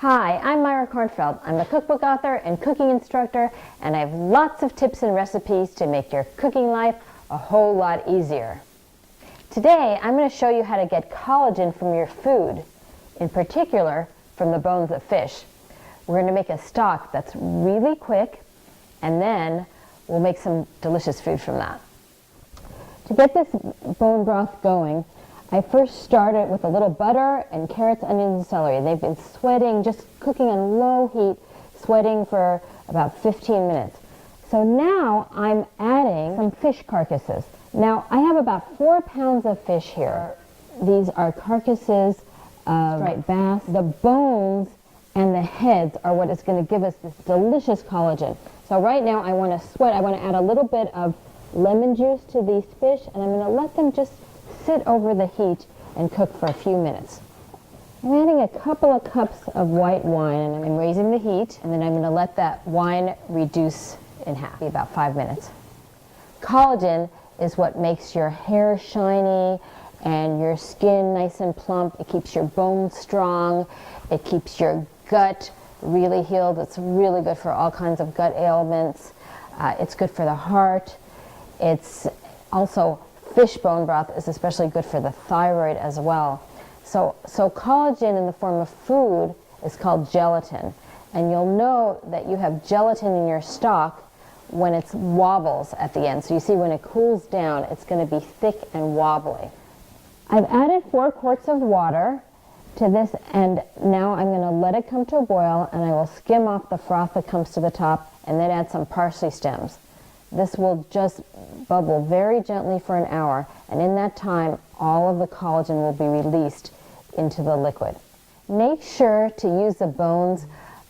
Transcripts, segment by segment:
Hi, I'm Myra Kornfeld. I'm a cookbook author and cooking instructor, and I have lots of tips and recipes to make your cooking life a whole lot easier. Today, I'm going to show you how to get collagen from your food, in particular from the bones of fish. We're going to make a stock that's really quick, and then we'll make some delicious food from that. To get this bone broth going, I first started with a little butter and carrots, onions, and celery. They've been sweating, just cooking on low heat, sweating for about 15 minutes. So now I'm adding some fish carcasses. Now I have about 4 pounds of fish here. These are carcasses of striped bass. The bones and the heads are what is going to give us this delicious collagen. So right now I want to add a little bit of lemon juice to these fish, and I'm going to let them just sit over the heat and cook for a few minutes. I'm adding a couple of cups of white wine, and I'm raising the heat, and then I'm going to let that wine reduce in half, about 5 minutes. Collagen is what makes your hair shiny and your skin nice and plump. It keeps your bones strong. It keeps your gut really healed. It's really good for all kinds of gut ailments. It's good for the heart. It's also, fish bone broth is especially good for the thyroid as well. So collagen in the form of food is called gelatin. And you'll know that you have gelatin in your stock when it wobbles at the end. So you see when it cools down, it's going to be thick and wobbly. I've added 4 quarts of water to this, and now I'm going to let it come to a boil, and I will skim off the froth that comes to the top and then add some parsley stems. This will just bubble very gently for an hour, and in that time, all of the collagen will be released into the liquid. Make sure to use the bones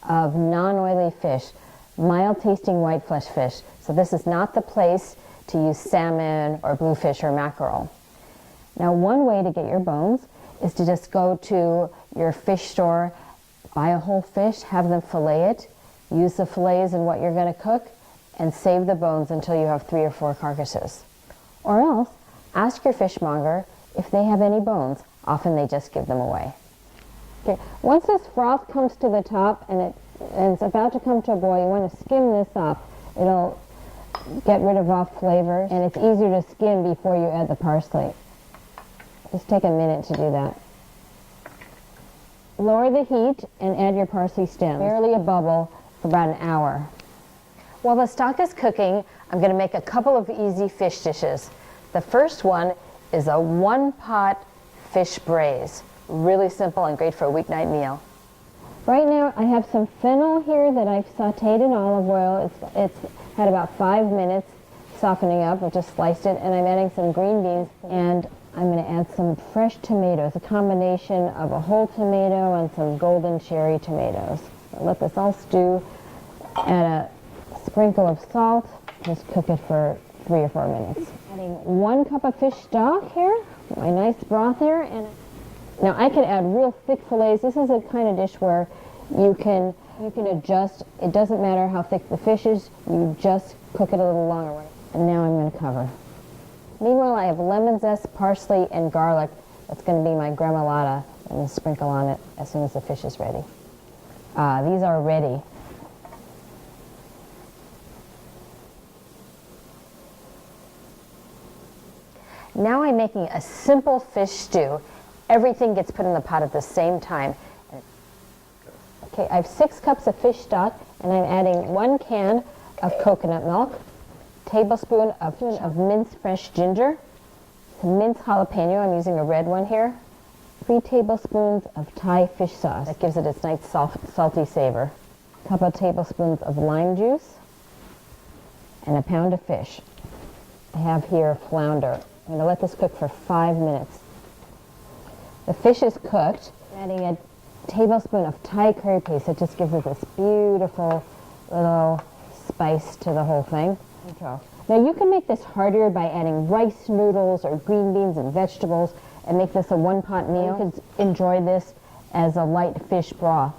of non-oily fish, mild-tasting white flesh fish. So this is not the place to use salmon or bluefish or mackerel. Now, one way to get your bones is to just go to your fish store, buy a whole fish, have them fillet it, use the fillets in what you're going to cook, and save the bones until you have 3 or 4 carcasses. Or else, ask your fishmonger if they have any bones. Often they just give them away. Okay, once this froth comes to the top and it's about to come to a boil, you want to skim this up. It'll get rid of all flavors, and it's easier to skim before you add the parsley. Just take a minute to do that. Lower the heat and add your parsley stems. Barely a bubble for about an hour. While the stock is cooking, I'm going to make a couple of easy fish dishes. The first one is a 1-pot fish braise. Really simple and great for a weeknight meal. Right now I have some fennel here that I've sauteed in olive oil. It's had about 5 minutes softening up. I've just sliced it, and I'm adding some green beans, and I'm going to add some fresh tomatoes, a combination of a whole tomato and some golden cherry tomatoes. So let this all stew. Add a sprinkle of salt. Just cook it for 3 or 4 minutes. Adding 1 cup of fish stock here, my nice broth here, and now I could add real thick fillets. This is a kind of dish where you can adjust. It doesn't matter how thick the fish is. You just cook it a little longer. And now I'm going to cover. Meanwhile, I have lemon zest, parsley, and garlic. That's going to be my gremolata. I'm going to sprinkle on it as soon as the fish is ready. These are ready. Now I'm making a simple fish stew. Everything gets put in the pot at the same time. Okay, I have 6 cups of fish stock, and I'm adding 1 can of coconut milk, tablespoon of minced fresh ginger, some minced jalapeno, I'm using a red one here, 3 tablespoons of Thai fish sauce. That gives it its nice salty savor. A couple of tablespoons of lime juice, and a pound of fish. I have here flounder. I'm going to let this cook for 5 minutes. The fish is cooked. I'm adding a tablespoon of Thai curry paste. That just gives it this beautiful little spice to the whole thing. Now you can make this harder by adding rice noodles or green beans and vegetables and make this a 1-pot meal. You can enjoy this as a light fish broth.